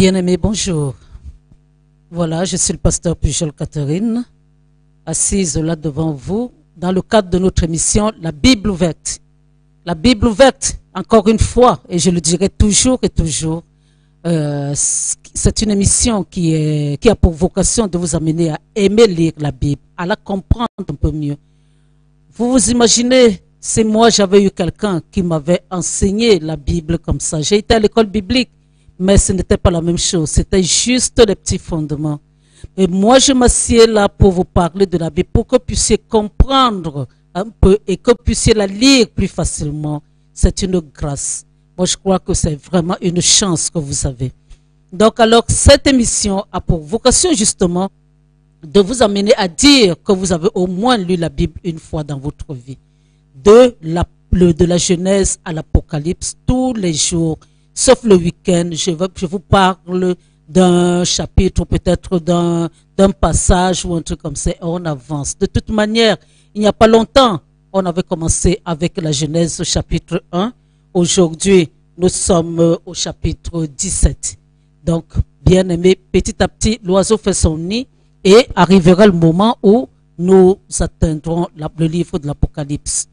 Bien-aimés, bonjour. Voilà, je suis le pasteur Pujol Catherine, assise là devant vous, dans le cadre de notre émission La Bible ouverte. La Bible ouverte, encore une fois, et je le dirai toujours et toujours, c'est une émission qui a pour vocation de vous amener à aimer lire la Bible, à la comprendre un peu mieux. Vous vous imaginez, si moi j'avais eu quelqu'un qui m'avait enseigné la Bible comme ça, j'ai été à l'école biblique, mais ce n'était pas la même chose, c'était juste les petits fondements. Et moi je m'assieds là pour vous parler de la Bible, pour que vous puissiez comprendre un peu et que vous puissiez la lire plus facilement. C'est une grâce. Moi je crois que c'est vraiment une chance que vous avez. Donc alors cette émission a pour vocation justement de vous amener à dire que vous avez au moins lu la Bible une fois dans votre vie. De la Genèse à l'Apocalypse, tous les jours, sauf le week-end, je vous parle d'un chapitre, peut-être d'un passage ou un truc comme ça, et on avance. De toute manière, il n'y a pas longtemps, on avait commencé avec la Genèse au chapitre 1. Aujourd'hui, nous sommes au chapitre 17. Donc, bien aimé, petit à petit, l'oiseau fait son nid et arrivera le moment où nous atteindrons le livre de l'Apocalypse.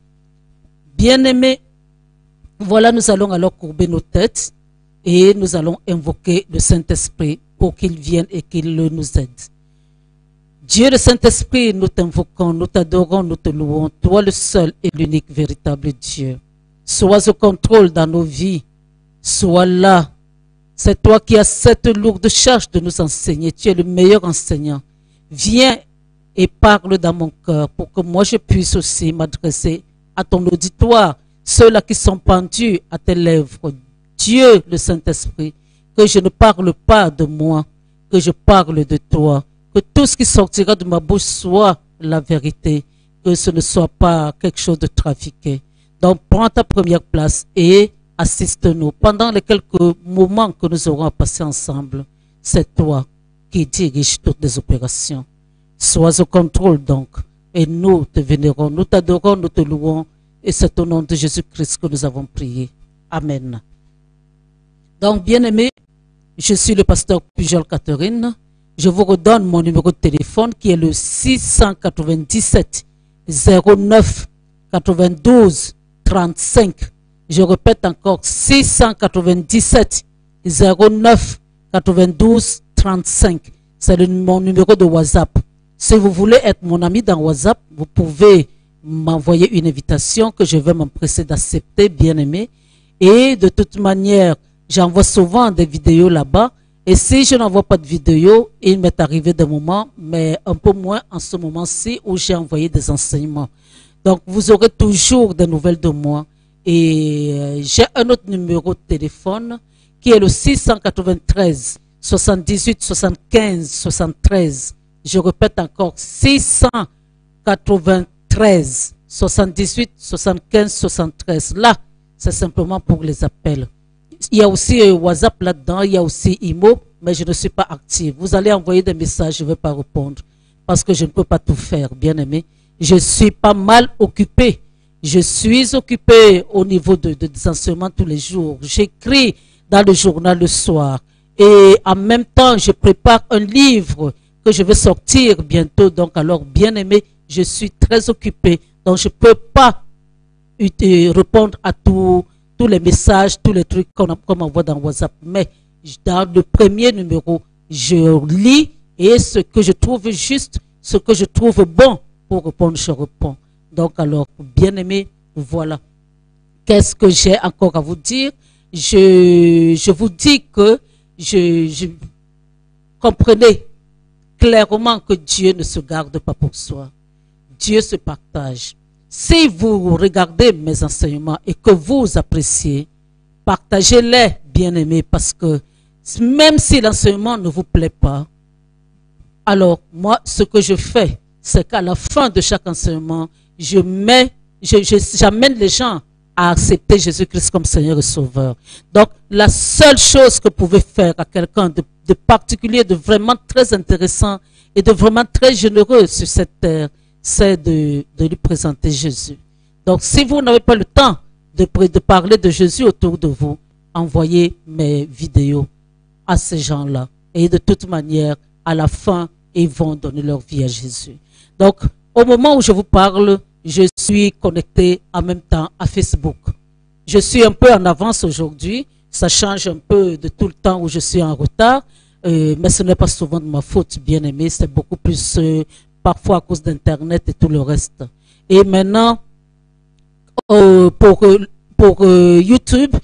Bien aimé, voilà, nous allons alors courber nos têtes et nous allons invoquer le Saint-Esprit pour qu'il vienne et qu'il nous aide. Dieu le Saint-Esprit, nous t'invoquons, nous t'adorons, nous te louons, toi le seul et l'unique véritable Dieu. Sois au contrôle dans nos vies, sois là. C'est toi qui as cette lourde charge de nous enseigner, tu es le meilleur enseignant. Viens et parle dans mon cœur pour que moi je puisse aussi m'adresser à ton auditoire, ceux-là qui sont pendus à tes lèvres. Dieu, le Saint-Esprit, que je ne parle pas de moi, que je parle de toi, que tout ce qui sortira de ma bouche soit la vérité, que ce ne soit pas quelque chose de trafiqué. Donc, prends ta première place et assiste-nous pendant les quelques moments que nous aurons à passer ensemble. C'est toi qui dirige toutes les opérations. Sois au contrôle donc, et nous te vénérons, nous t'adorons, nous te louons, et c'est au nom de Jésus-Christ que nous avons prié. Amen. Donc, bien-aimés, je suis le pasteur Pujol Catherine. Je vous redonne mon numéro de téléphone qui est le 697 09 92 35. Je répète encore 697 09 92 35. C'est mon numéro de WhatsApp. Si vous voulez être mon ami dans WhatsApp, vous pouvez m'envoyer une invitation que je vais m'empresser d'accepter, bien aimé. Et de toute manière, j'envoie souvent des vidéos là-bas. Et si je n'envoie pas de vidéos, il m'est arrivé des moments, mais un peu moins en ce moment-ci où j'ai envoyé des enseignements. Donc, vous aurez toujours des nouvelles de moi. Et j'ai un autre numéro de téléphone qui est le 693 78 75 73. Je répète encore 693 78 75 73. Là, c'est simplement pour les appels. Il y a aussi WhatsApp là-dedans, il y a aussi IMO, mais je ne suis pas active. Vous allez envoyer des messages, je ne vais pas répondre parce que je ne peux pas tout faire, bien aimé. Je suis pas mal occupé. Je suis occupé au niveau des enseignements tous les jours. J'écris dans le journal le soir. Et en même temps, je prépare un livre que je vais sortir bientôt. Donc alors, bien aimé, je suis très occupé. Donc je ne peux pas répondre à tous les messages, tous les trucs qu'on m'envoie dans WhatsApp. Mais dans le premier numéro, je lis et ce que je trouve juste, ce que je trouve bon pour répondre, je réponds. Donc alors, bien aimé, voilà. Qu'est-ce que j'ai encore à vous dire? Je vous dis que je comprenez clairement que Dieu ne se garde pas pour soi. Dieu se partage. Si vous regardez mes enseignements et que vous appréciez, partagez-les, bien-aimés, parce que même si l'enseignement ne vous plaît pas, alors moi, ce que je fais, c'est qu'à la fin de chaque enseignement, j'amène les gens à accepter Jésus-Christ comme Seigneur et Sauveur. Donc, la seule chose que vous pouvez faire à quelqu'un de particulier, de vraiment très intéressant et de vraiment très généreux sur cette terre, c'est de lui présenter Jésus. Donc, si vous n'avez pas le temps de parler de Jésus autour de vous, envoyez mes vidéos. à ces gens-là. Et de toute manière, à la fin, ils vont donner leur vie à Jésus. Donc, au moment où je vous parle, je suis connecté en même temps à Facebook. Je suis un peu en avance aujourd'hui. Ça change un peu de tout le temps où je suis en retard. Mais ce n'est pas souvent de ma faute, bien aimé. C'est beaucoup plus parfois à cause d'Internet et tout le reste. Et maintenant, pour YouTube,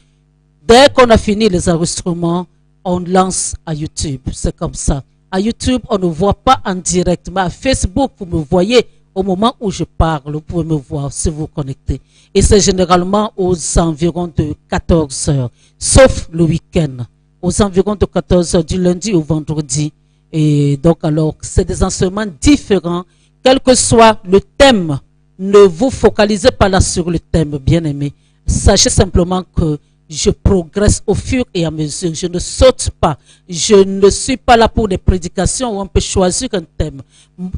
dès qu'on a fini les enregistrements, on lance à YouTube. C'est comme ça. À YouTube, on ne voit pas en direct. Mais à Facebook, vous me voyez au moment où je parle. Vous pouvez me voir si vous vous connectez. Et c'est généralement aux environs de 14 heures, sauf le week-end. Aux environs de 14 heures, du lundi au vendredi. Et donc, alors, c'est des enseignements différents. Quel que soit le thème, ne vous focalisez pas là sur le thème, bien aimé. Sachez simplement que je progresse au fur et à mesure. Je ne saute pas. Je ne suis pas là pour des prédications où on peut choisir un thème.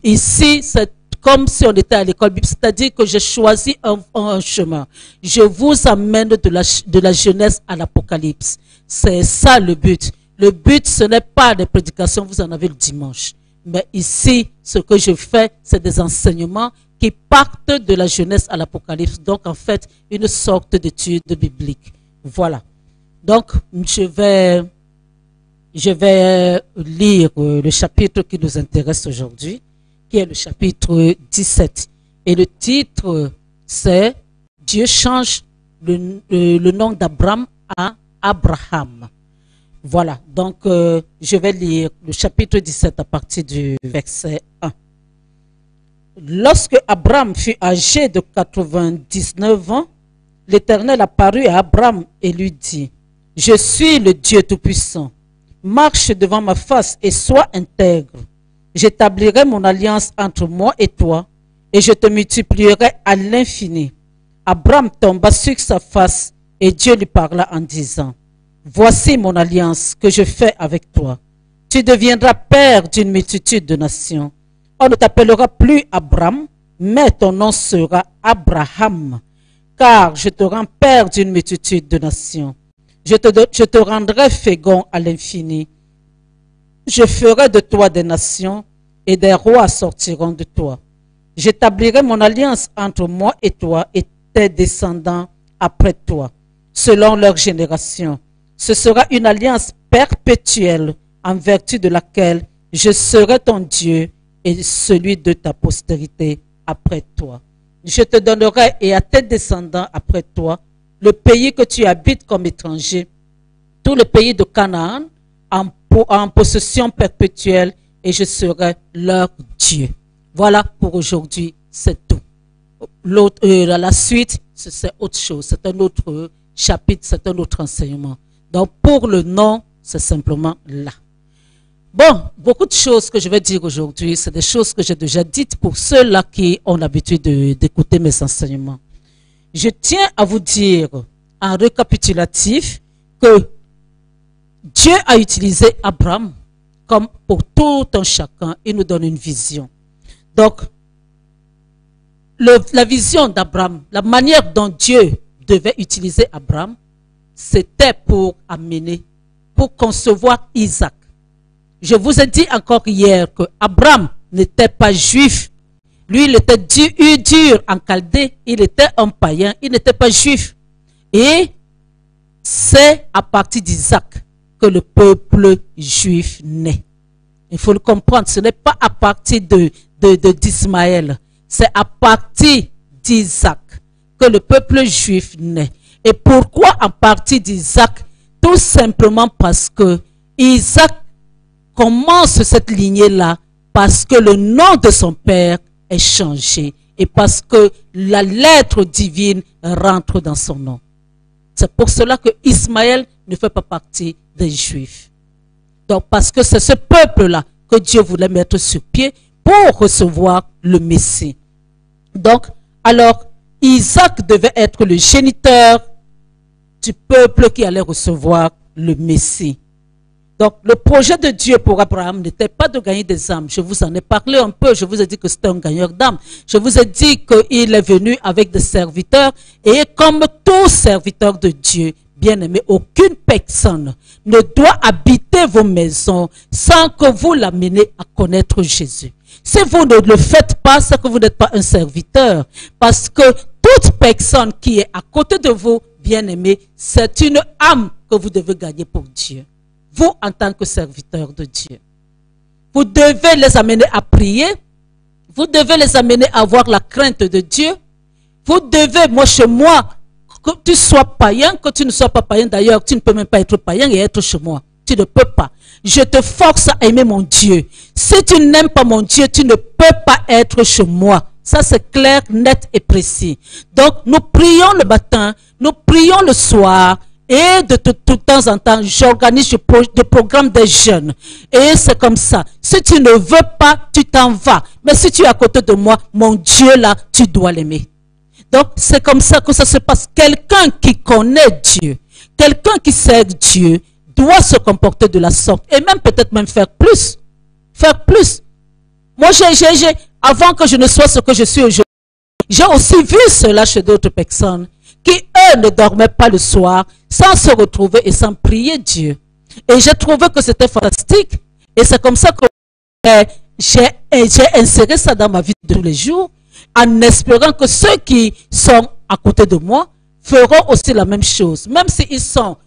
Ici, c'est comme si on était à l'école biblique, c'est-à-dire que j'ai choisi un chemin. Je vous amène de la Genèse à l'Apocalypse. C'est ça le but. Le but, ce n'est pas des prédications, vous en avez le dimanche. Mais ici, ce que je fais, c'est des enseignements qui partent de la Genèse à l'Apocalypse. Donc, en fait, une sorte d'étude biblique. Voilà. Donc, je vais lire le chapitre qui nous intéresse aujourd'hui, qui est le chapitre 17. Et le titre, c'est « Dieu change le nom d'Abraham à Abraham ». Voilà, donc je vais lire le chapitre 17 à partir du verset 1. Lorsque Abraham fut âgé de 99 ans, l'Éternel apparut à Abraham et lui dit, « Je suis le Dieu Tout-Puissant. Marche devant ma face et sois intègre. J'établirai mon alliance entre moi et toi, et je te multiplierai à l'infini. » Abraham tomba sur sa face, et Dieu lui parla en disant, « Voici mon alliance que je fais avec toi. Tu deviendras père d'une multitude de nations. On ne t'appellera plus Abraham, mais ton nom sera Abraham, car je te rends père d'une multitude de nations. Je te rendrai fécond à l'infini. Je ferai de toi des nations, et des rois sortiront de toi. J'établirai mon alliance entre moi et toi et tes descendants après toi, selon leur génération. Ce sera une alliance perpétuelle en vertu de laquelle je serai ton Dieu et celui de ta postérité après toi. Je te donnerai et à tes descendants après toi le pays que tu habites comme étranger, tout le pays de Canaan en possession perpétuelle, et je serai leur Dieu. Voilà pour aujourd'hui, c'est tout. La suite, c'est autre chose, c'est un autre chapitre, c'est un autre enseignement. Donc pour le nom, c'est simplement là. Bon, beaucoup de choses que je vais dire aujourd'hui, c'est des choses que j'ai déjà dites pour ceux-là qui ont l'habitude d'écouter mes enseignements. Je tiens à vous dire en récapitulatif que Dieu a utilisé Abraham comme pour tout un chacun. Il nous donne une vision. Donc, la vision d'Abraham, la manière dont Dieu devait utiliser Abraham, c'était pour amener, pour concevoir Isaac. Je vous ai dit encore hier que Abraham n'était pas juif. Lui, il était dur en Chaldée. Il était un païen. Il n'était pas juif. Et c'est à partir d'Isaac que le peuple juif naît. Il faut le comprendre. Ce n'est pas à partir d'Ismaël. C'est à partir d'Isaac que le peuple juif naît. Et pourquoi à partir d'Isaac? Tout simplement parce que Isaac commence cette lignée-là parce que le nom de son père est changé et parce que la lettre divine rentre dans son nom. C'est pour cela que Ismaël ne fait pas partie des Juifs. Donc parce que c'est ce peuple-là que Dieu voulait mettre sur pied pour recevoir le Messie. Donc, alors, Isaac devait être le géniteur du peuple qui allait recevoir le Messie. Donc, le projet de Dieu pour Abraham n'était pas de gagner des âmes. Je vous en ai parlé un peu. Je vous ai dit que c'était un gagneur d'âmes. Je vous ai dit qu'il est venu avec des serviteurs. Et comme tout serviteur de Dieu, bien-aimés, aucune personne ne doit habiter vos maisons sans que vous l'ameniez à connaître Jésus. Si vous ne le faites pas, c'est que vous n'êtes pas un serviteur. Parce que toute personne qui est à côté de vous, bien-aimés, c'est une âme que vous devez gagner pour Dieu. Vous, en tant que serviteur de Dieu. Vous devez les amener à prier. Vous devez les amener à avoir la crainte de Dieu. Vous devez, moi chez moi, que tu sois païen, que tu ne sois pas païen d'ailleurs, tu ne peux même pas être païen et être chez moi. Tu ne peux pas. Je te force à aimer mon Dieu. Si tu n'aimes pas mon Dieu, tu ne peux pas être chez moi. Ça c'est clair, net et précis. Donc nous prions le matin, nous prions le soir. Et de temps en temps, j'organise des programmes des jeunes. Et c'est comme ça. Si tu ne veux pas, tu t'en vas. Mais si tu es à côté de moi, mon Dieu là, tu dois l'aimer. Donc, c'est comme ça que ça se passe. Quelqu'un qui connaît Dieu, quelqu'un qui sert Dieu, doit se comporter de la sorte. Et même peut-être même faire plus. Faire plus. Moi, avant que je ne sois ce que je suis aujourd'hui, j'ai aussi vu cela chez d'autres personnes qui, eux, ne dormaient pas le soir sans se retrouver et sans prier Dieu. Et j'ai trouvé que c'était fantastique. Et c'est comme ça que j'ai inséré ça dans ma vie de tous les jours, en espérant que ceux qui sont à côté de moi feront aussi la même chose. Même s'ils sont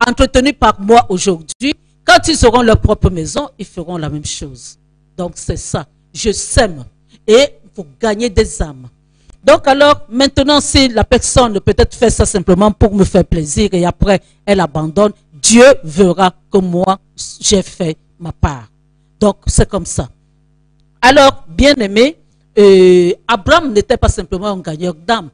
entretenus par moi aujourd'hui, quand ils auront leur propre maison, ils feront la même chose. Donc c'est ça. Je sème. Et vous gagnez des âmes. Donc alors, maintenant, si la personne peut-être fait ça simplement pour me faire plaisir et après elle abandonne, Dieu verra que moi, j'ai fait ma part. Donc c'est comme ça. Alors, bien aimé, Abraham n'était pas simplement un gagneur d'âmes.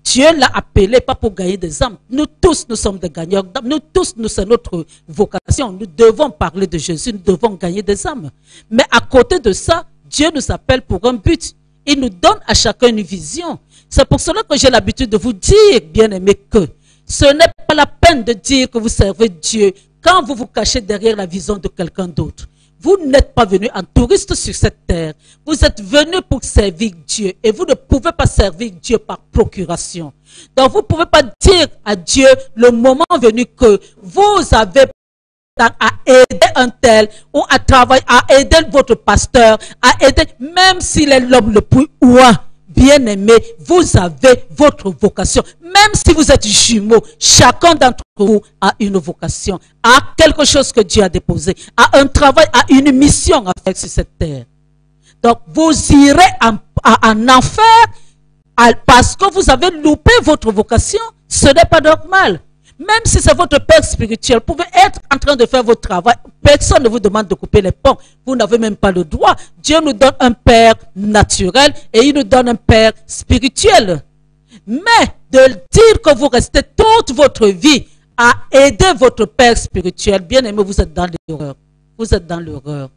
Dieu l'a appelé pas pour gagner des âmes. Nous tous, nous sommes des gagneurs d'âmes. Nous tous, c'est notre vocation. Nous devons parler de Jésus. Nous devons gagner des âmes. Mais à côté de ça, Dieu nous appelle pour un but. Il nous donne à chacun une vision. C'est pour cela que j'ai l'habitude de vous dire, bien aimé, que ce n'est pas la peine de dire que vous servez Dieu quand vous vous cachez derrière la vision de quelqu'un d'autre. Vous n'êtes pas venu en touriste sur cette terre. Vous êtes venu pour servir Dieu. Et vous ne pouvez pas servir Dieu par procuration. Donc vous ne pouvez pas dire à Dieu le moment venu que vous avez à aider un tel ou à travailler, à aider votre pasteur, à aider, même s'il est l'homme le plus ouin. Bien aimé, vous avez votre vocation. Même si vous êtes jumeaux, chacun d'entre vous a une vocation, a quelque chose que Dieu a déposé, a un travail, a une mission à faire sur cette terre. Donc, vous irez en enfer parce que vous avez loupé votre vocation. Ce n'est pas normal. Même si c'est votre père spirituel, vous pouvez être en train de faire votre travail. Personne ne vous demande de couper les ponts. Vous n'avez même pas le droit. Dieu nous donne un père naturel et il nous donne un père spirituel. Mais de dire que vous restez toute votre vie à aider votre père spirituel, bien aimé, vous êtes dans l'erreur. Vous êtes dans l'erreur.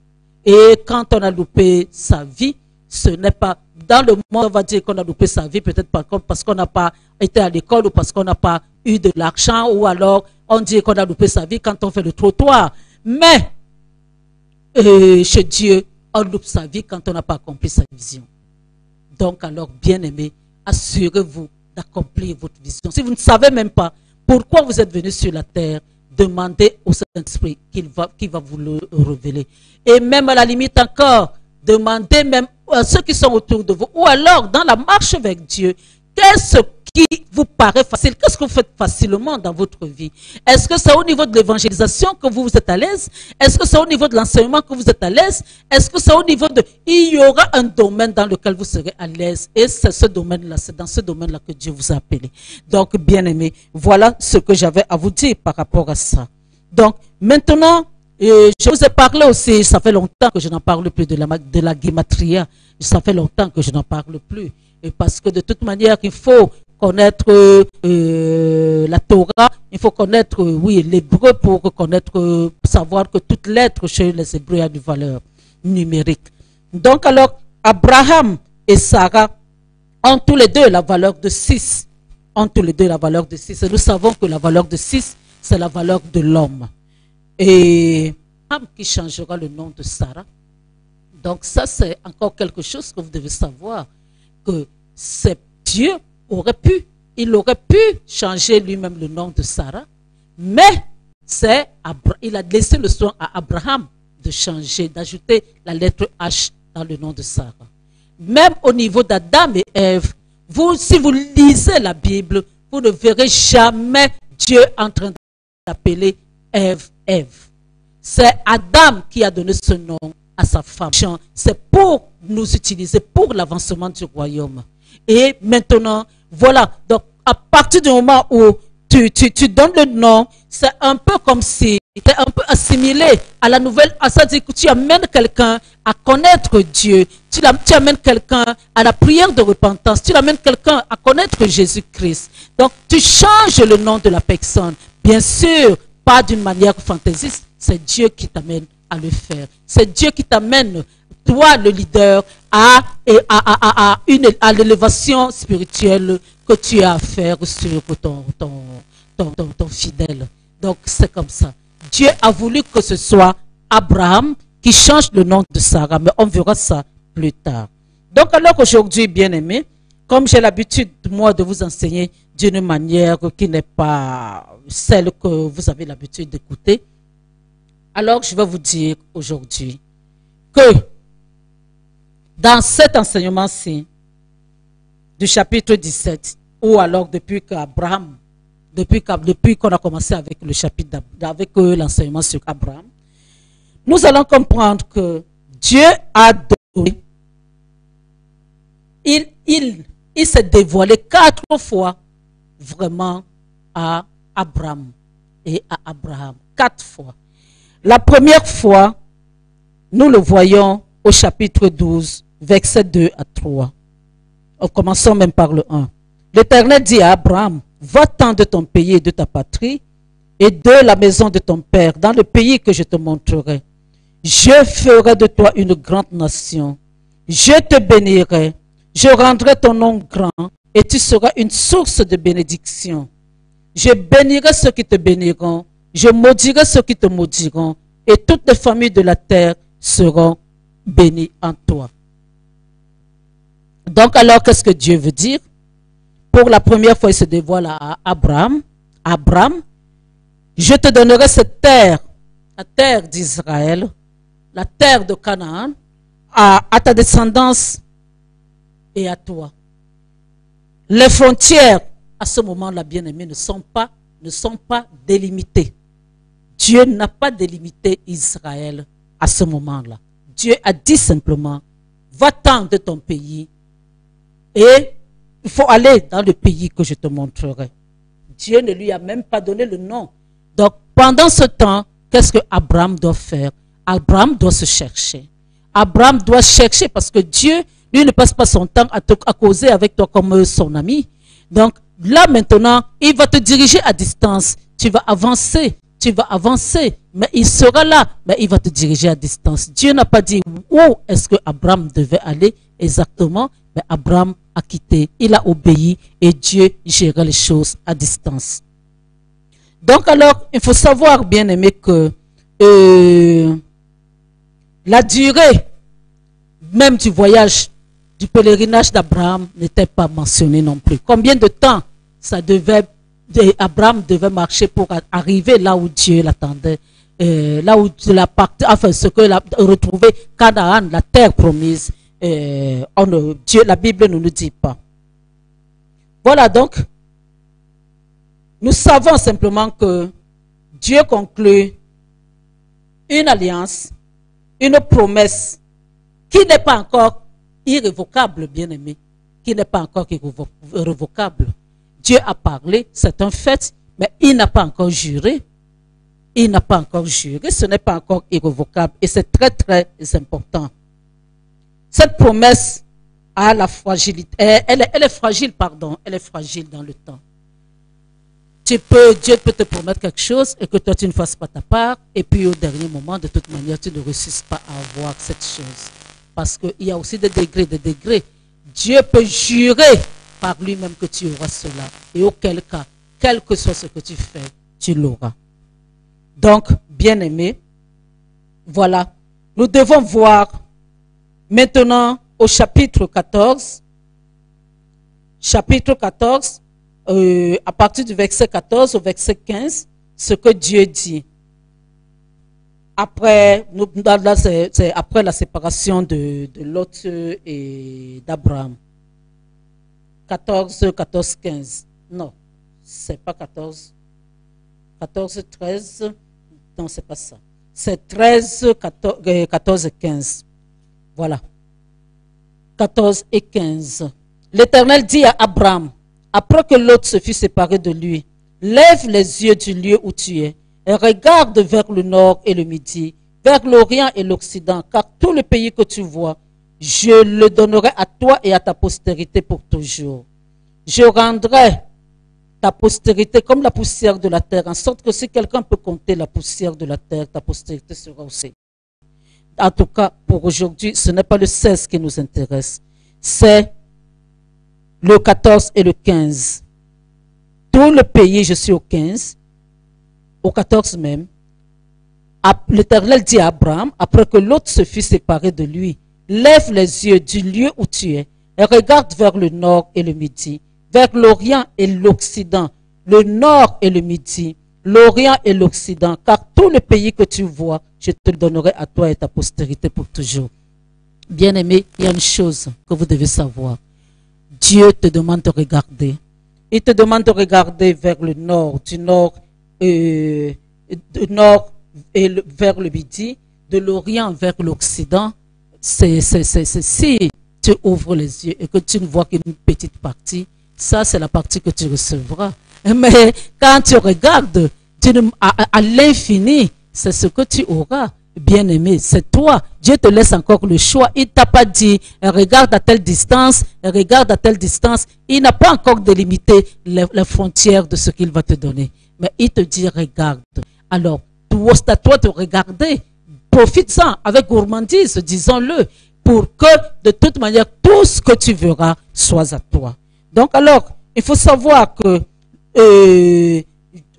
Et quand on a loupé sa vie, ce n'est pas... Dans le monde, on va dire qu'on a loupé sa vie, peut-être parce qu'on n'a pas été à l'école ou parce qu'on n'a pas eu de l'argent, ou alors on dit qu'on a loupé sa vie quand on fait le trottoir. Mais chez Dieu, on loupe sa vie quand on n'a pas accompli sa vision. Donc alors, bien aimé, assurez-vous d'accomplir votre vision. Si vous ne savez même pas pourquoi vous êtes venu sur la terre, demandez au Saint-Esprit qui va vous le révéler. Et même à la limite encore, demandez même à ceux qui sont autour de vous, ou alors dans la marche avec Dieu, qu'est-ce qui vous paraît facile? Qu'est-ce que vous faites facilement dans votre vie? Est-ce que c'est au niveau de l'évangélisation que vous êtes à l'aise? Est-ce que c'est au niveau de l'enseignement que vous êtes à l'aise? Est-ce que c'est au niveau de... Il y aura un domaine dans lequel vous serez à l'aise, et c'est ce domaine-là, c'est dans ce domaine-là que Dieu vous a appelé. Donc, bien aimé, voilà ce que j'avais à vous dire par rapport à ça. Donc, maintenant... Et je vous ai parlé aussi, ça fait longtemps que je n'en parle plus de la guématria. Ça fait longtemps que je n'en parle plus. Et parce que de toute manière, il faut connaître la Torah, il faut connaître, oui, l'hébreu pour connaître, savoir que toute lettre chez les Hébreux a une valeur numérique. Donc alors, Abraham et Sarah ont tous les deux la valeur de 6. Ont tous les deux la valeur de 6. Et nous savons que la valeur de 6, c'est la valeur de l'homme. Et qui changera le nom de Sarah. Donc ça, c'est encore quelque chose que vous devez savoir, que Dieu aurait pu, il aurait pu changer lui-même le nom de Sarah, Mais il a laissé le soin à Abraham de changer, d'ajouter la lettre H dans le nom de Sarah. Même au niveau d'Adam et Ève, si vous lisez la Bible, vous ne verrez jamais Dieu en train d'appeler Ève, Ève. C'est Adam qui a donné ce nom à sa femme. C'est pour nous utiliser pour l'avancement du royaume. Et maintenant, voilà. Donc, à partir du moment où tu donnes le nom, c'est un peu comme si tu es un peu assimilé à la nouvelle. Ça dit que tu amènes quelqu'un à connaître Dieu. Tu amènes quelqu'un à la prière de repentance. Tu amènes quelqu'un à connaître Jésus-Christ. Donc, tu changes le nom de la personne. Bien sûr, pas d'une manière fantaisiste. C'est Dieu qui t'amène à le faire. C'est Dieu qui t'amène, toi le leader, à l'élévation spirituelle que tu as à faire sur ton fidèle. Donc c'est comme ça. Dieu a voulu que ce soit Abraham qui change le nom de Sarah, mais on verra ça plus tard. Donc alors qu'aujourd'hui, bien-aimés, comme j'ai l'habitude, moi, de vous enseigner d'une manière qui n'est pas celle que vous avez l'habitude d'écouter, alors je vais vous dire aujourd'hui que dans cet enseignement-ci, du chapitre 17, ou alors depuis qu'Abraham, depuis qu'on a commencé avec le chapitre, avec l'enseignement sur Abraham, nous allons comprendre que Dieu a donné, il s'est dévoilé 4 fois vraiment à Abraham et à Abraham. 4 fois. La première fois, nous le voyons au chapitre 12, versets 2 à 3. Commençons même par le 1. L'Éternel dit à Abraham, va-t'en de ton pays et de ta patrie et de la maison de ton père dans le pays que je te montrerai. Je ferai de toi une grande nation. Je te bénirai. Je rendrai ton nom grand et tu seras une source de bénédiction. Je bénirai ceux qui te béniront. Je maudirai ceux qui te maudiront. Et toutes les familles de la terre seront bénies en toi. Donc alors, qu'est-ce que Dieu veut dire? Pour la première fois, il se dévoile à Abraham. Abraham, je te donnerai cette terre, la terre d'Israël, la terre de Canaan, à ta descendance et à toi. Les frontières, à ce moment-là, bien-aimés, ne sont pas délimitées. Dieu n'a pas délimité Israël à ce moment-là. Dieu a dit simplement, va-t'en de ton pays et il faut aller dans le pays que je te montrerai. Dieu ne lui a même pas donné le nom. Donc, pendant ce temps, qu'est-ce que Abraham doit faire? Abraham doit se chercher. Abraham doit chercher parce que Dieu, lui, ne passe pas son temps à causer avec toi comme son ami. Donc, là, maintenant, il va te diriger à distance. Tu vas avancer, mais il sera là, mais il va te diriger à distance. Dieu n'a pas dit où est-ce que Abraham devait aller exactement, mais Abraham a quitté, il a obéi et Dieu gérait les choses à distance. Donc alors, il faut savoir, bien aimé, que la durée même du voyage, du pèlerinage d'Abraham n'était pas mentionnée non plus. Combien de temps Abraham devait marcher pour arriver là où Dieu l'attendait, là où retrouver Canaan, la terre promise. La Bible ne nous dit pas. Voilà donc, nous savons simplement que Dieu conclut une alliance, une promesse qui n'est pas encore irrévocable, bien aimé, qui n'est pas encore irrévocable. Dieu a parlé, c'est un fait, mais il n'a pas encore juré. Il n'a pas encore juré, ce n'est pas encore irrévocable et c'est très très important. Cette promesse a la fragilité, elle est fragile, pardon, elle est fragile dans le temps. Dieu peut te promettre quelque chose et que toi tu ne fasses pas ta part et puis au dernier moment, de toute manière, tu ne réussisses pas à avoir cette chose. Parce qu'il y a aussi des degrés. Dieu peut jurer par lui-même que tu auras cela. Et auquel cas, quel que soit ce que tu fais, tu l'auras. Donc, bien aimé, voilà. Nous devons voir maintenant au chapitre 14. Chapitre 14, à partir du verset 14 au verset 15, ce que Dieu dit. Après, là, c'est après la séparation de Lot et d'Abraham. 14, 14, 15. Non, c'est pas 14. 14, 13. Non, c'est pas ça. C'est 13, 14 et 15. Voilà. 14 et 15. L'Éternel dit à Abraham, après que Lot se fut séparé de lui, lève les yeux du lieu où tu es et regarde vers le nord et le midi, vers l'Orient et l'Occident, car tout le pays que tu vois, je le donnerai à toi et à ta postérité pour toujours. Je rendrai ta postérité comme la poussière de la terre, en sorte que si quelqu'un peut compter la poussière de la terre, ta postérité sera aussi. En tout cas, pour aujourd'hui, ce n'est pas le 16 qui nous intéresse, c'est le 14 et le 15. Tout le pays, je suis au 15, au 14 même. L'Éternel dit à Abraham, après que l'autre se fut séparé de lui, lève les yeux du lieu où tu es et regarde vers le nord et le midi, vers l'Orient et l'Occident, le nord et le midi, l'Orient et l'Occident, car tout le pays que tu vois, je te le donnerai à toi et ta postérité pour toujours. Bien-aimé, il y a une chose que vous devez savoir. Dieu te demande de regarder. Il te demande de regarder vers le nord, du nord et vers le midi, de l'Orient vers l'Occident. Si tu ouvres les yeux et que tu ne vois qu'une petite partie, ça c'est la partie que tu recevras. Mais quand tu regardes à l'infini, c'est ce que tu auras. Bien-aimé, c'est toi. Dieu te laisse encore le choix. Il ne t'a pas dit, regarde à telle distance, regarde à telle distance. Il n'a pas encore délimité les frontières de ce qu'il va te donner. Mais il te dit, regarde. Alors, c'est à toi de regarder. Profite-en avec gourmandise, disons-le, pour que, de toute manière, tout ce que tu verras soit à toi. Donc, alors, il faut savoir que il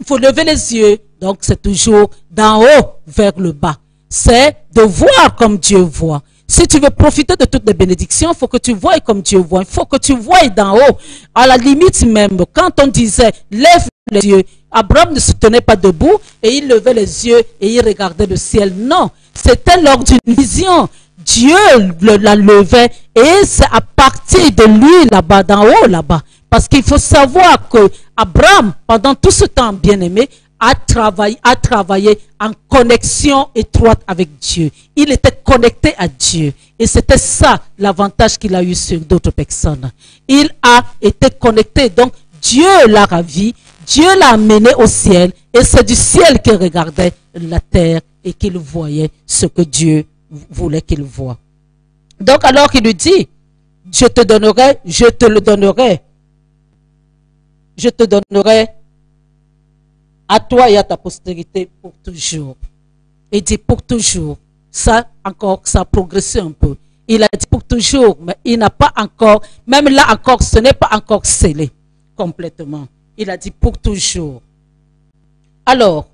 faut lever les yeux. Donc, c'est toujours d'en haut vers le bas. C'est de voir comme Dieu voit. Si tu veux profiter de toutes les bénédictions, il faut que tu voies comme Dieu voit. Il faut que tu voies d'en haut. À la limite même, quand on disait, lève les yeux, Abraham ne se tenait pas debout et il levait les yeux et il regardait le ciel. Non, c'était lors d'une vision. Dieu la levait et c'est à partir de lui là-bas, d'en haut là-bas. Parce qu'il faut savoir que Abraham, pendant tout ce temps, bien-aimé, a travaillé en connexion étroite avec Dieu. Il était connecté à Dieu. Et c'était ça l'avantage qu'il a eu sur d'autres personnes. Il a été connecté. Donc, Dieu l'a ravi. Dieu l'a amené au ciel. Et c'est du ciel qu'il regardait la terre et qu'il voyait ce que Dieu voulait qu'il voie. Donc, alors il lui dit, je te le donnerai. Je te donnerai à toi et à ta postérité pour toujours. Il dit pour toujours. Ça, encore, ça a progressé un peu. Il a dit pour toujours, mais il n'a pas encore, même là encore, ce n'est pas encore scellé complètement. Il a dit pour toujours. Alors,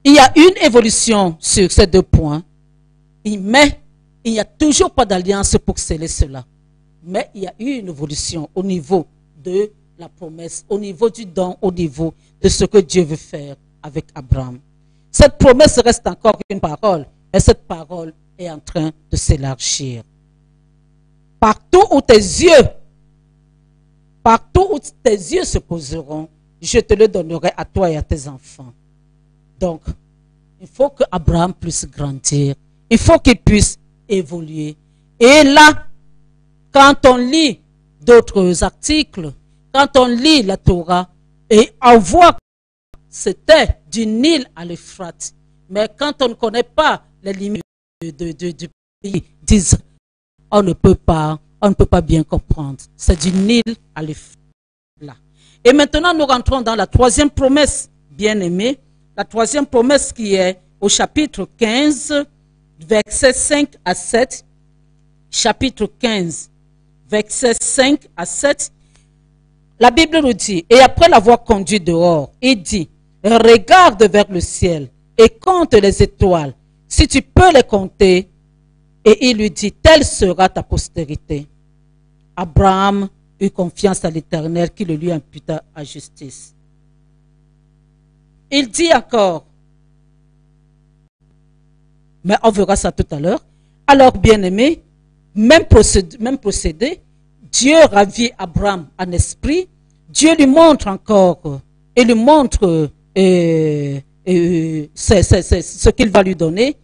il y a une évolution sur ces deux points, mais il n'y a toujours pas d'alliance pour sceller cela. Mais il y a eu une évolution au niveau de la promesse, au niveau du don, au niveau de ce que Dieu veut faire avec Abraham. Cette promesse reste encore une parole, mais cette parole est en train de s'élargir. Partout où tes yeux se poseront, je te le donnerai à toi et à tes enfants. Donc, il faut que Abraham puisse grandir, il faut qu'il puisse évoluer. Et là, quand on lit d'autres articles, quand on lit la Torah, et on voit que c'était du Nil à l'Euphrate. Mais quand on ne connaît pas les limites du pays, disent, on ne peut pas bien comprendre. C'est du Nil à l'Euphrate. Et maintenant, nous rentrons dans la troisième promesse, bien-aimée. La troisième promesse qui est au chapitre 15, versets 5 à 7. Chapitre 15, versets 5 à 7. La Bible nous dit, et après l'avoir conduit dehors, il dit, regarde vers le ciel et compte les étoiles, si tu peux les compter. Et il lui dit, telle sera ta postérité. Abraham eut confiance à l'Éternel qui le lui imputa à justice. Il dit encore, mais on verra ça tout à l'heure. Alors, bien-aimé, même procédé, Dieu ravit Abraham en esprit. Dieu lui montre encore, et lui montre ce qu'il va lui donner,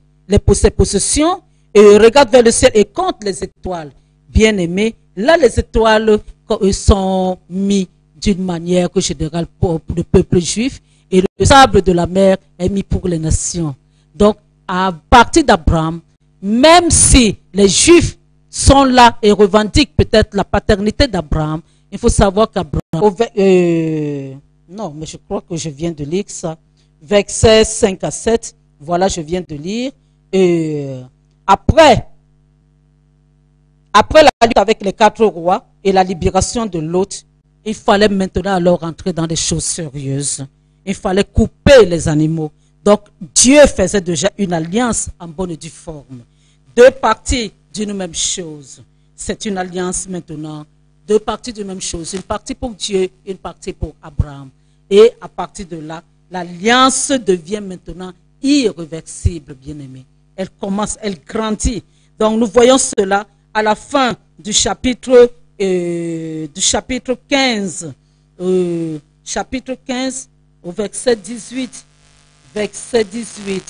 ses possessions, et regarde vers le ciel et compte les étoiles. Bien-aimé, là les étoiles sont mises d'une manière générale pour le peuple juif, et le sable de la mer est mis pour les nations. Donc, à partir d'Abraham, même si les Juifs sont là et revendiquent peut-être la paternité d'Abraham, il faut savoir qu'Abraham... non, mais je crois que je viens de lire ça. Versets 5 à 7, voilà, je viens de lire. Après la lutte avec les 4 rois et la libération de Lot, il fallait maintenant alors entrer dans des choses sérieuses. Il fallait couper les animaux. Donc, Dieu faisait déjà une alliance en bonne et due forme. 2 parties d'une même chose. C'est une alliance maintenant. 2 parties d'une même chose. Une partie pour Dieu, une partie pour Abraham. Et à partir de là, l'alliance devient maintenant irréversible, bien-aimé. Elle commence, elle grandit. Donc, nous voyons cela à la fin du chapitre 15. Chapitre 15, au verset 18. Verset 18.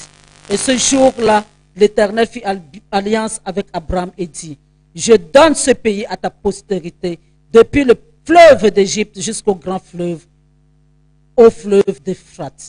Et ce jour-là, l'Éternel fit alliance avec Abraham et dit, je donne ce pays à ta postérité, depuis le fleuve d'Égypte jusqu'au grand fleuve, au fleuve d'Euphrate.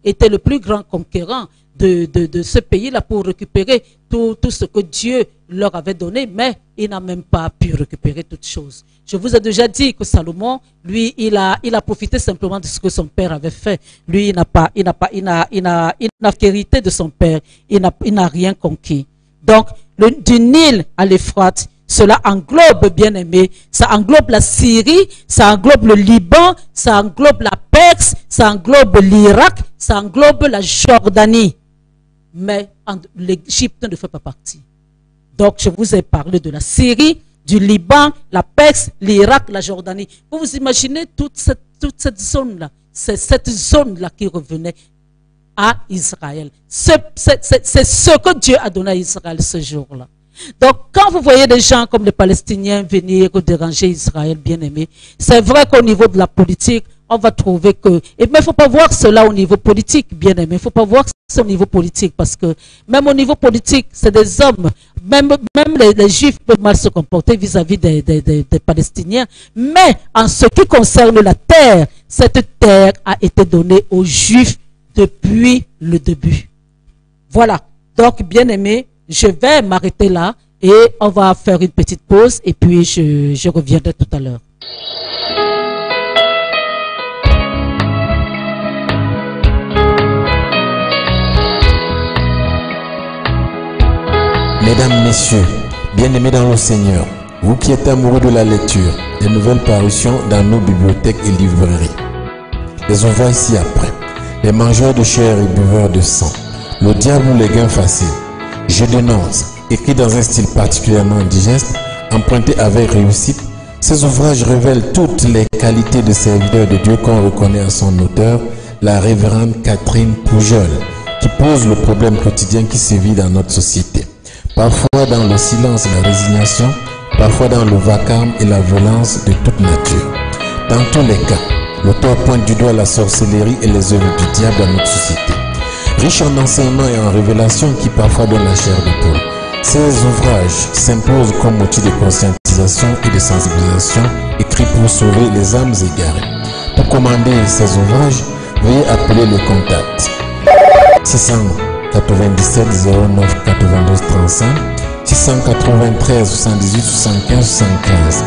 Était le plus grand conquérant de ce pays-là pour récupérer tout ce que Dieu leur avait donné, mais il n'a même pas pu récupérer toutes choses. Je vous ai déjà dit que Salomon, lui, il a profité simplement de ce que son père avait fait. Lui, il n'a hérité de son père, il n'a rien conquis. Donc, du Nil à l'Euphrate, cela englobe, bien aimé, ça englobe la Syrie, ça englobe le Liban, ça englobe la Perse, ça englobe l'Irak, ça englobe la Jordanie. Mais l'Égypte ne fait pas partie. Donc, je vous ai parlé de la Syrie, du Liban, la Perse, l'Irak, la Jordanie. Vous vous imaginez toute cette zone-là. C'est cette zone-là qui revenait à Israël. C'est ce que Dieu a donné à Israël ce jour-là. Donc, quand vous voyez des gens comme les Palestiniens venir déranger Israël, bien aimé, c'est vrai qu'au niveau de la politique, on va trouver que... Mais il ne faut pas voir cela au niveau politique, bien aimé. Il ne faut pas voir ça au niveau politique, parce que même au niveau politique, c'est des hommes. Même les Juifs peuvent mal se comporter vis-à-vis des Palestiniens. Mais en ce qui concerne la terre, cette terre a été donnée aux Juifs depuis le début. Voilà. Donc, bien aimé, je vais m'arrêter là et on va faire une petite pause et puis je reviendrai tout à l'heure. Mesdames, Messieurs, bien-aimés dans le Seigneur, vous qui êtes amoureux de la lecture, des nouvelles parutions dans nos bibliothèques et librairies. Les ouvrages ci-après, les mangeurs de chair et buveurs de sang, le diable ou les gains faciles, je dénonce, écrit dans un style particulièrement digeste, emprunté avec réussite, ces ouvrages révèlent toutes les qualités de serviteur de Dieu qu'on reconnaît à son auteur, la révérende Catherine Pujol, qui pose le problème quotidien qui sévit dans notre société. Parfois dans le silence et la résignation, parfois dans le vacarme et la violence de toute nature. Dans tous les cas, l'auteur pointe du doigt la sorcellerie et les œuvres du diable dans notre société. Riche en enseignements et en révélations qui parfois donnent la chair de poule, ces ouvrages s'imposent comme outil de conscientisation et de sensibilisation, écrits pour sauver les âmes égarées. Pour commander ces ouvrages, veuillez appeler le contact 697 09 92 35 693 78 75 75.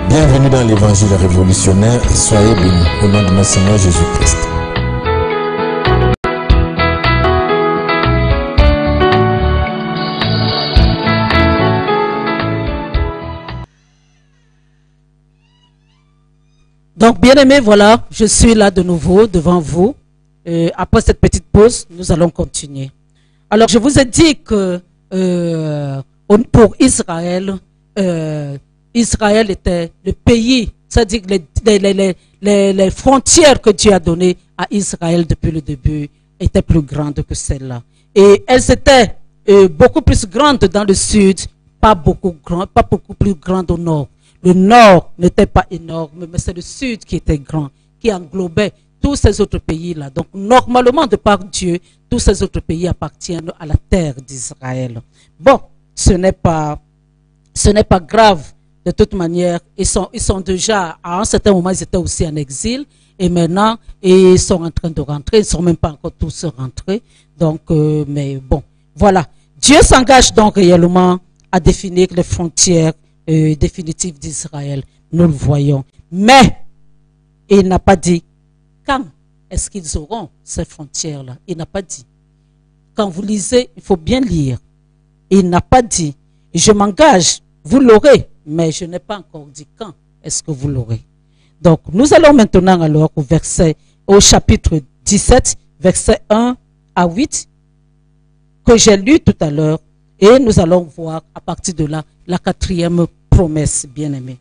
Bienvenue dans l'évangile révolutionnaire et soyez bénis au nom de notre Seigneur Jésus-Christ. Donc, bien aimé, voilà, je suis là de nouveau devant vous. Après cette petite pause, nous allons continuer. Alors, je vous ai dit que pour Israël, Israël était le pays, c'est-à-dire les frontières que Dieu a données à Israël depuis le début étaient plus grandes que celles-là. Et elles étaient beaucoup plus grandes dans le sud, pas beaucoup plus grandes au nord. Le nord n'était pas énorme, mais c'est le sud qui était grand, qui englobait tous ces autres pays-là. Donc, normalement, de par Dieu, tous ces autres pays appartiennent à la terre d'Israël. Bon, ce n'est pas grave. De toute manière, ils sont déjà, à un certain moment, ils étaient aussi en exil. Et maintenant, ils sont en train de rentrer. Ils ne sont même pas encore tous rentrés. Donc, mais bon, voilà. Dieu s'engage donc réellement à définir les frontières définitives d'Israël. Nous le voyons. Mais, il n'a pas dit quand est-ce qu'ils auront ces frontières-là. Il n'a pas dit. Quand vous lisez, il faut bien lire. Il n'a pas dit. Je m'engage, vous l'aurez. Mais je n'ai pas encore dit quand est-ce que vous l'aurez. Donc, nous allons maintenant alors au chapitre 17, versets 1 à 8, que j'ai lu tout à l'heure, et nous allons voir à partir de là la quatrième promesse, bien-aimée.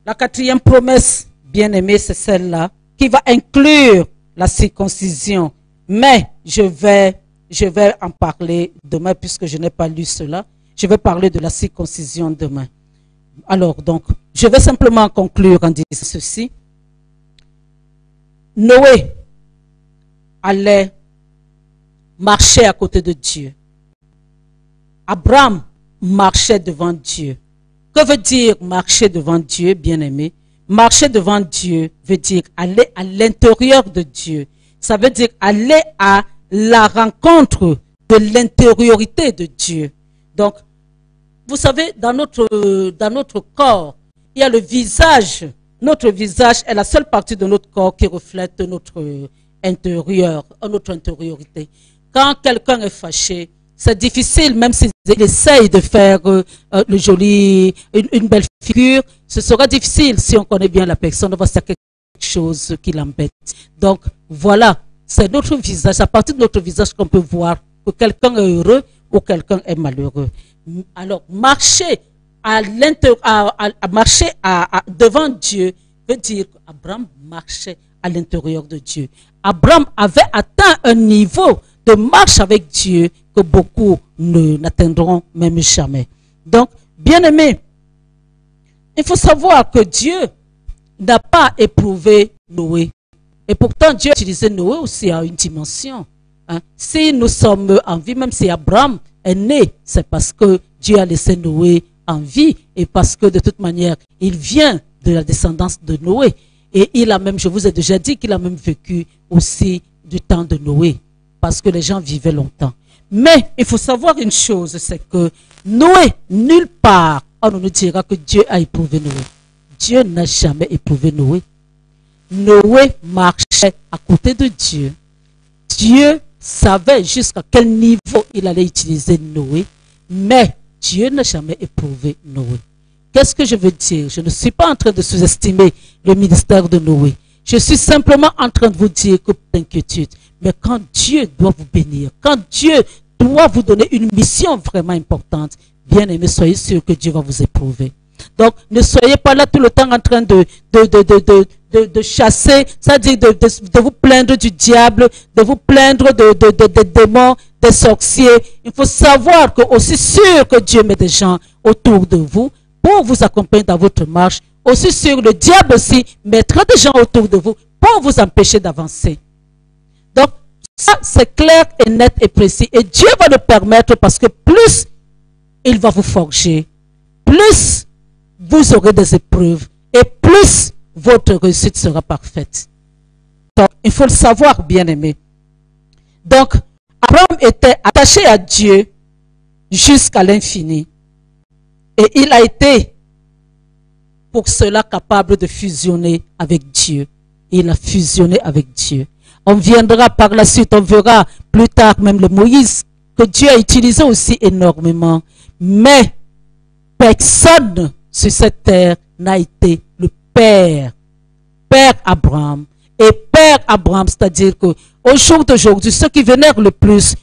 La quatrième promesse, bien-aimée, c'est celle-là qui va inclure la circoncision. Mais je vais en parler demain puisque je n'ai pas lu cela. Je vais parler de la circoncision demain. Alors, donc, je vais simplement conclure en disant ceci. Noé allait marcher à côté de Dieu. Abraham marchait devant Dieu. Que veut dire marcher devant Dieu, bien-aimé? Marcher devant Dieu veut dire aller à l'intérieur de Dieu. Ça veut dire aller à la rencontre de l'intériorité de Dieu. Donc, vous savez, dans notre corps, il y a le visage. Notre visage est la seule partie de notre corps qui reflète notre intérieur, notre intériorité. Quand quelqu'un est fâché, c'est difficile, même s'il essaye de faire une belle figure, ce sera difficile si on connaît bien la personne, on va faire quelque chose qui l'embête. Donc, voilà, c'est notre visage, à partir de notre visage qu'on peut voir que quelqu'un est heureux ou quelqu'un est malheureux. Alors, marcher devant Dieu veut dire qu'Abraham marchait à l'intérieur de Dieu. Abraham avait atteint un niveau de marche avec Dieu que beaucoup n'atteindront même jamais. Donc, bien-aimé, il faut savoir que Dieu n'a pas éprouvé Noé. Et pourtant, Dieu a utilisé Noé aussi à une dimension. Hein. Si nous sommes en vie, même si Abraham est né, c'est parce que Dieu a laissé Noé en vie et parce que de toute manière, il vient de la descendance de Noé. Et il a même, je vous ai déjà dit qu'il a même vécu aussi du temps de Noé parce que les gens vivaient longtemps. Mais il faut savoir une chose, c'est que Noé, nulle part, on nous dira que Dieu a éprouvé Noé. Dieu n'a jamais éprouvé Noé. Noé marchait à côté de Dieu. Dieu savait jusqu'à quel niveau il allait utiliser Noé, mais Dieu n'a jamais éprouvé Noé. Qu'est-ce que je veux dire? Je ne suis pas en train de sous-estimer le ministère de Noé. Je suis simplement en train de vous dire que d'inquiétude. Mais quand Dieu doit vous bénir, quand Dieu doit vous donner une mission vraiment importante, bien aimé, soyez sûr que Dieu va vous éprouver. Donc, ne soyez pas là tout le temps en train de chasser, c'est-à-dire de vous plaindre du diable, de vous plaindre des démons, des sorciers. Il faut savoir que aussi sûr que Dieu met des gens autour de vous pour vous accompagner dans votre marche, aussi sûr le diable aussi mettra des gens autour de vous pour vous empêcher d'avancer. Donc, ça c'est clair et net et précis. Et Dieu va le permettre parce que plus il va vous forger, plus vous aurez des épreuves et plus votre réussite sera parfaite. Donc, il faut le savoir, bien-aimé. Donc, Abraham était attaché à Dieu jusqu'à l'infini. Et il a été pour cela capable de fusionner avec Dieu. Il a fusionné avec Dieu. On viendra par la suite, on verra plus tard même le Moïse que Dieu a utilisé aussi énormément. Mais personne sur cette terre n'a été le Père Abraham. Et Père Abraham, c'est-à-dire qu'au jour d'aujourd'hui, ceux qui vénèrent le plus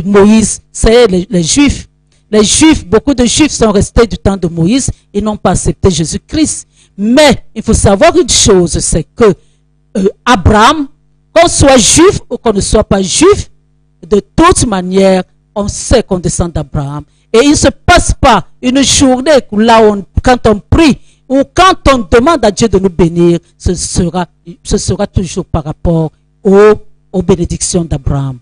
Moïse, c'est les Juifs. Les Juifs, beaucoup de Juifs sont restés du temps de Moïse et n'ont pas accepté Jésus-Christ. Mais il faut savoir une chose, c'est que Abraham, qu'on soit juif ou qu'on ne soit pas juif, de toute manière, on sait qu'on descend d'Abraham. Et il ne se passe pas une journée où là, quand on prie ou quand on demande à Dieu de nous bénir, ce sera toujours par rapport aux bénédictions d'Abraham.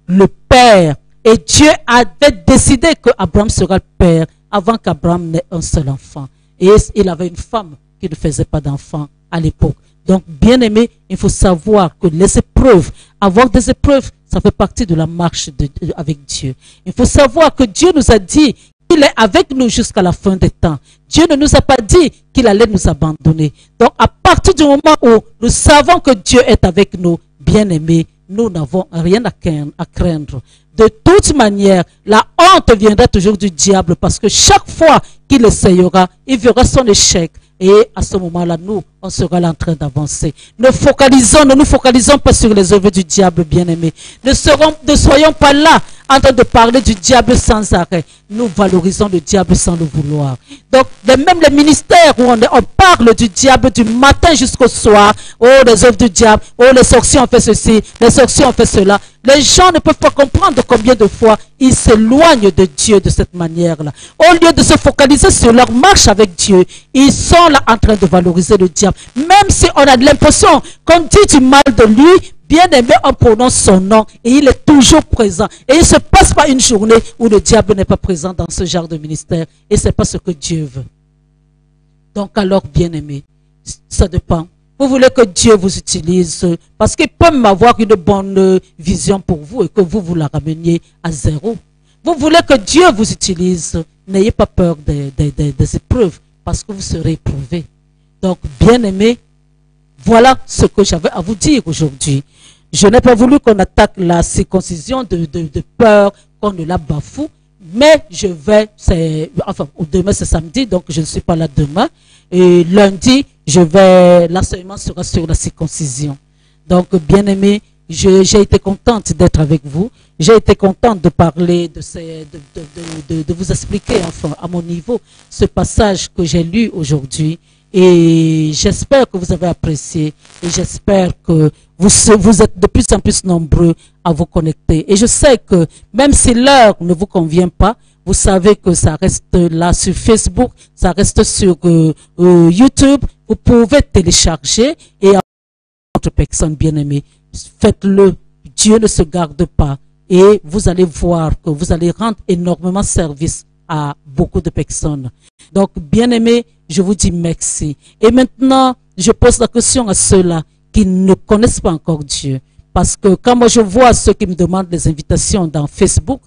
Le Père, et Dieu avait décidé que Abraham sera le Père avant qu'Abraham n'ait un seul enfant. Et il avait une femme qui ne faisait pas d'enfant à l'époque. Donc, bien aimé, il faut savoir que les épreuves, avoir des épreuves, ça fait partie de la marche avec Dieu. Il faut savoir que Dieu nous a dit qu'il est avec nous jusqu'à la fin des temps. Dieu ne nous a pas dit qu'il allait nous abandonner. Donc, à partir du moment où nous savons que Dieu est avec nous, bien aimé, nous n'avons rien à craindre. De toute manière, la honte viendra toujours du diable parce que chaque fois qu'il essayera, il verra son échec. Et à ce moment-là, nous, on sera là en train d'avancer. Ne nous focalisons pas sur les œuvres du diable, bien-aimés. Ne soyons pas là en train de parler du diable sans arrêt. Nous valorisons le diable sans le vouloir. Donc, même les ministères où on parle du diable du matin jusqu'au soir, oh, les œuvres du diable, oh, les sorciers ont fait ceci, les sorciers ont fait cela. Les gens ne peuvent pas comprendre combien de fois ils s'éloignent de Dieu de cette manière-là. Au lieu de se focaliser sur leur marche avec Dieu, ils sont là en train de valoriser le diable. Même si on a l'impression qu'on dit du mal de lui, bien aimé, on prononce son nom et il est toujours présent. Et il ne se passe pas une journée où le diable n'est pas présent dans ce genre de ministère. Et ce n'est pas ce que Dieu veut. Donc alors, bien aimé, ça dépend. Vous voulez que Dieu vous utilise parce qu'il peut même avoir une bonne vision pour vous et que vous la rameniez à zéro. Vous voulez que Dieu vous utilise, n'ayez pas peur des épreuves parce que vous serez éprouvé. Donc, bien aimé, voilà ce que j'avais à vous dire aujourd'hui. Je n'ai pas voulu qu'on attaque la circoncision de peur qu'on ne la bafoue, mais je vais, demain c'est samedi, donc je ne suis pas là demain. Et lundi, l'enseignement sera sur la circoncision. Donc, bien aimé, j'ai été contente d'être avec vous. J'ai été contente de parler, de vous expliquer, enfin, à mon niveau, ce passage que j'ai lu aujourd'hui. Et j'espère que vous avez apprécié et j'espère que vous êtes de plus en plus nombreux à vous connecter. Et je sais que même si l'heure ne vous convient pas, vous savez que ça reste là sur Facebook, ça reste sur YouTube. Vous pouvez télécharger et à votre personne bien-aimée, faites-le. Dieu ne se garde pas et vous allez voir que vous allez rendre énormément service à beaucoup de personnes. Donc, bien-aimés, je vous dis merci. Et maintenant, je pose la question à ceux-là qui ne connaissent pas encore Dieu. Parce que quand moi je vois ceux qui me demandent des invitations dans Facebook,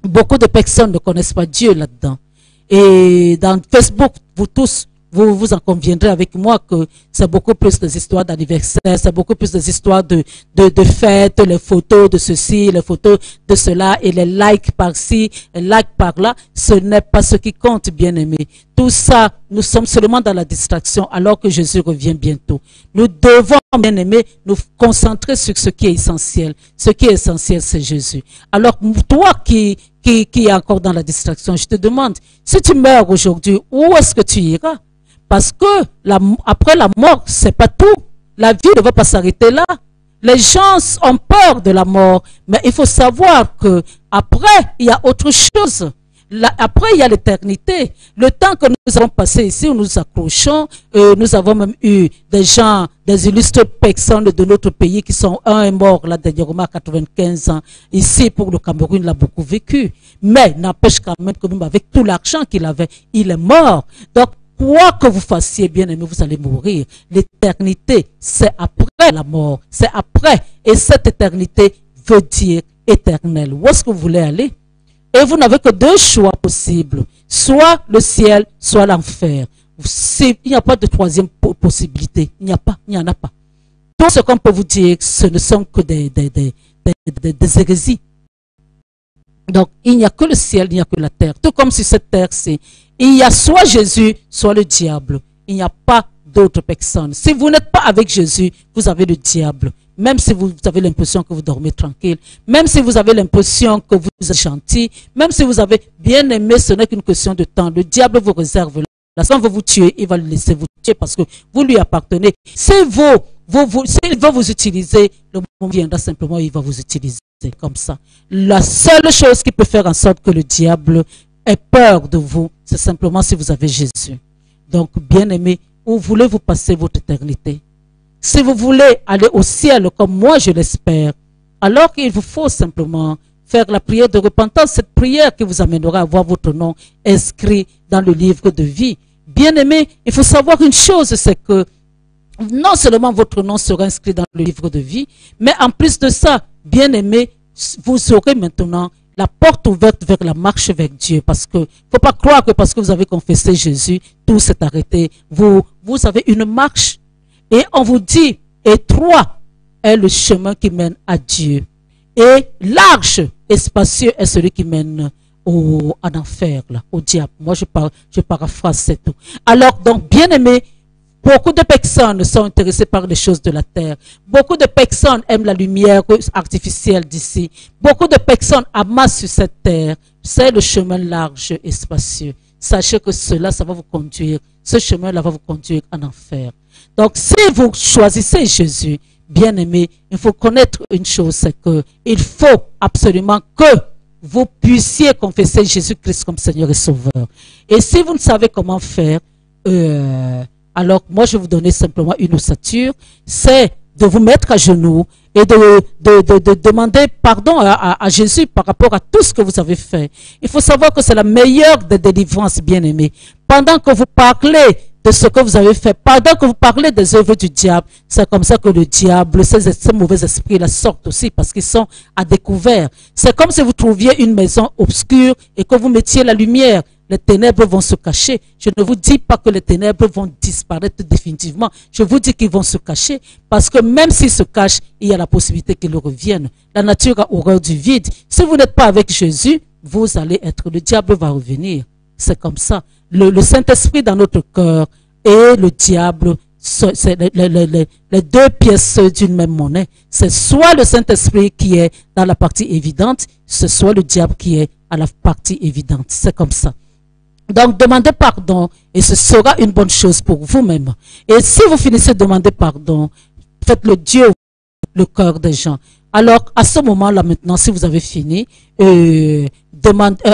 beaucoup de personnes ne connaissent pas Dieu là-dedans. Et dans Facebook, vous tous, vous en conviendrez avec moi que c'est beaucoup plus des histoires d'anniversaire, c'est beaucoup plus des histoires de fêtes, les photos de ceci, les photos de cela et les likes par-ci, les likes par-là. Ce n'est pas ce qui compte, bien aimé. Tout ça, nous sommes seulement dans la distraction alors que Jésus revient bientôt. Nous devons, bien aimé, nous concentrer sur ce qui est essentiel. Ce qui est essentiel, c'est Jésus. Alors, toi qui est encore dans la distraction, je te demande, si tu meurs aujourd'hui, où est-ce que tu iras? Parce que après la mort, c'est pas tout. La vie ne va pas s'arrêter là. Les gens ont peur de la mort, mais il faut savoir que après, il y a autre chose. Après, il y a l'éternité. Le temps que nous avons passé ici, où nous accrochons, nous avons même eu des gens, des illustres personnes de notre pays qui sont, un est mort là dernièrement à 95 ans. Ici, pour le Cameroun, il a beaucoup vécu. Mais n'empêche quand même que même avec tout l'argent qu'il avait, il est mort. Donc, quoi que vous fassiez, bien aimé, vous allez mourir. L'éternité, c'est après la mort. C'est après. Et cette éternité veut dire éternel. Où est-ce que vous voulez aller? Et vous n'avez que deux choix possibles. Soit le ciel, soit l'enfer. Il n'y a pas de troisième possibilité. Il n'y en a pas. Tout ce qu'on peut vous dire, ce ne sont que des hérésies. Donc, il n'y a que le ciel, il n'y a que la terre. Tout comme sur cette terre, il y a soit Jésus, soit le diable. Il n'y a pas d'autres personnes. Si vous n'êtes pas avec Jésus, vous avez le diable. même si vous avez l'impression que vous dormez tranquille, même si vous avez l'impression que vous êtes gentil, même si vous avez bien aimé, ce n'est qu'une question de temps. Le diable vous réserve là. Quand il veut vous tuer, il va le laisser vous tuer parce que vous lui appartenez. S'il veut vous utiliser, le moment viendra simplement, il va vous utiliser comme ça. La seule chose qui peut faire en sorte que le diable ait peur de vous, c'est simplement si vous avez Jésus. Donc, bien-aimé, où voulez-vous passer votre éternité? Si vous voulez aller au ciel, comme moi je l'espère, alors qu'il vous faut simplement faire la prière de repentance, cette prière qui vous amènera à voir votre nom inscrit dans le livre de vie. Bien-aimé, il faut savoir une chose, c'est que non seulement votre nom sera inscrit dans le livre de vie, mais en plus de ça, bien-aimé, vous aurez maintenant la porte ouverte vers la marche avec Dieu. Parce que, faut pas croire que parce que vous avez confessé Jésus, tout s'est arrêté. Vous avez une marche. Et on vous dit, étroit est le chemin qui mène à Dieu. Et large et spacieux est celui qui mène en enfer, là, au diable. Moi, je paraphrase, c'est tout. Alors, donc, bien-aimé, beaucoup de personnes sont intéressées par les choses de la terre. Beaucoup de personnes aiment la lumière artificielle d'ici. Beaucoup de personnes amassent sur cette terre. C'est le chemin large et spacieux. Sachez que cela, ça va vous conduire. Ce chemin-là va vous conduire en enfer. Donc, si vous choisissez Jésus, bien-aimé, il faut connaître une chose, c'est que il faut absolument que vous puissiez confesser Jésus-Christ comme Seigneur et Sauveur. Et si vous ne savez comment faire, alors moi je vais vous donner simplement une ossature, c'est de vous mettre à genoux et de demander pardon à Jésus par rapport à tout ce que vous avez fait. Il faut savoir que c'est la meilleure des délivrances, bien-aimés. Pendant que vous parlez de ce que vous avez fait, pendant que vous parlez des œuvres du diable, c'est comme ça que le diable, ces mauvais esprits-là sortent aussi parce qu'ils sont à découvert. C'est comme si vous trouviez une maison obscure et que vous mettiez la lumière. Les ténèbres vont se cacher. Je ne vous dis pas que les ténèbres vont disparaître définitivement. Je vous dis qu'ils vont se cacher parce que même s'ils se cachent, il y a la possibilité qu'ils reviennent. La nature a horreur du vide. Si vous n'êtes pas avec Jésus, vous allez être, le diable va revenir. C'est comme ça. Le Saint-Esprit dans notre cœur et le diable, c'est les deux pièces d'une même monnaie. C'est soit le Saint-Esprit qui est dans la partie évidente, c'est soit le diable qui est à la partie évidente. C'est comme ça. Donc, demandez pardon et ce sera une bonne chose pour vous-même. Et si vous finissez de demander pardon, faites-le Dieu le cœur des gens. Alors, à ce moment-là, maintenant, si vous avez fini,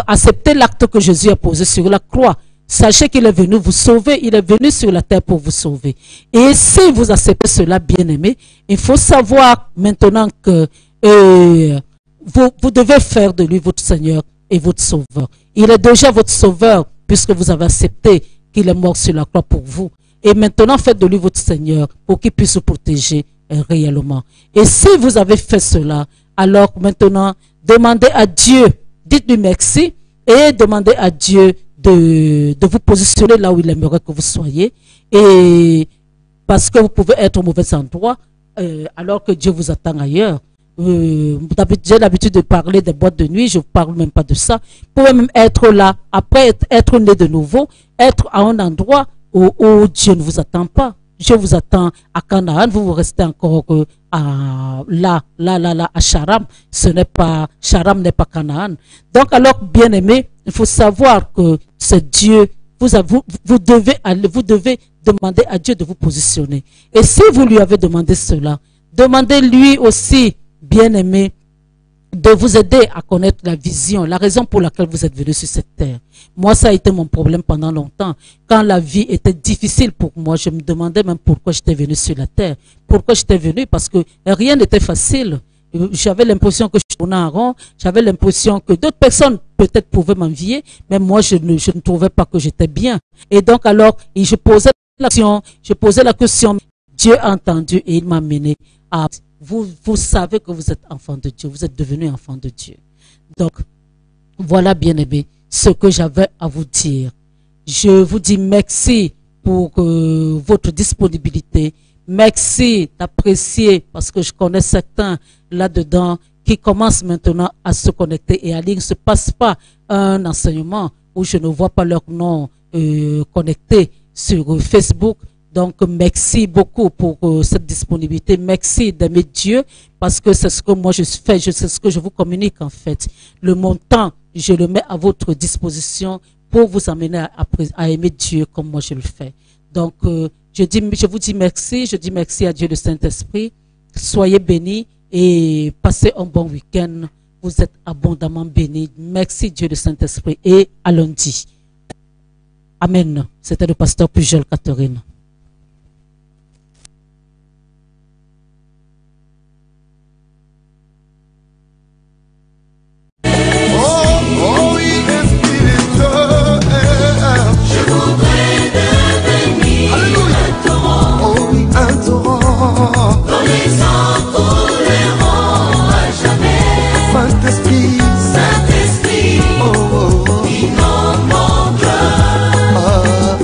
acceptez l'acte que Jésus a posé sur la croix. Sachez qu'il est venu vous sauver, il est venu sur la terre pour vous sauver. Et si vous acceptez cela, bien-aimé, il faut savoir maintenant que vous devez faire de lui votre Seigneur et votre Sauveur. Il est déjà votre Sauveur puisque vous avez accepté qu'il est mort sur la croix pour vous. Et maintenant, faites de lui votre Seigneur pour qu'il puisse vous protéger réellement. Et si vous avez fait cela, alors maintenant, demandez à Dieu, dites-lui merci et demandez à Dieu de vous positionner là où il aimerait que vous soyez. Et parce que vous pouvez être au mauvais endroit alors que Dieu vous attend ailleurs. J'ai l'habitude de parler des boîtes de nuit, je ne parle même pas de ça. Vous pouvez même être là, après être né de nouveau, être à un endroit où Dieu ne vous attend pas. Dieu vous attend à Canaan, vous restez encore là, à Charam. Charam n'est pas Canaan. Donc alors, bien aimé, il faut savoir que c'est Dieu. Vous devez demander à Dieu de vous positionner. Et si vous lui avez demandé cela, demandez-lui aussi, bien aimé, de vous aider à connaître la vision, la raison pour laquelle vous êtes venu sur cette terre. Moi, ça a été mon problème pendant longtemps. Quand la vie était difficile pour moi, je me demandais même pourquoi j'étais venu sur la terre. Pourquoi j'étais venu? Parce que rien n'était facile. J'avais l'impression que je tournais en rond. J'avais l'impression que d'autres personnes peut-être pouvaient m'envier, mais moi, je ne trouvais pas que j'étais bien. Et donc, alors, je posais la question. Dieu a entendu et il m'a mené à... Vous savez que vous êtes enfant de Dieu, vous êtes devenu enfant de Dieu. Donc, voilà, bien-aimé, ce que j'avais à vous dire. Je vous dis merci pour votre disponibilité. Merci d'apprécier, parce que je connais certains là-dedans qui commencent maintenant à se connecter et à lire. Il ne se passe pas un enseignement où je ne vois pas leur nom connecté sur Facebook. Donc, merci beaucoup pour cette disponibilité. Merci d'aimer Dieu parce que c'est ce que moi je fais, c'est ce que je vous communique en fait. Le montant, je le mets à votre disposition pour vous amener à aimer Dieu comme moi je le fais. Donc, je vous dis merci, je dis merci à Dieu le Saint-Esprit. Soyez bénis et passez un bon week-end. Vous êtes abondamment bénis. Merci Dieu le Saint-Esprit et à lundi. Amen. C'était le pasteur Pujol Catherine. Dans les ans couleront à jamais. Saint-Esprit, Saint-Esprit, inonde mon cœur,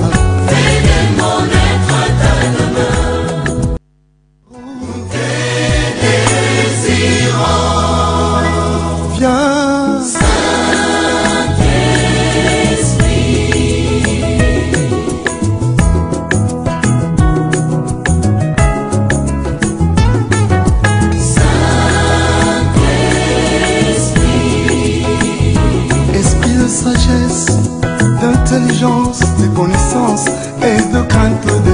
fais de mon être ta demeure. Où tes désirs, viens, sagesse, d'intelligence, de connaissance et de crainte de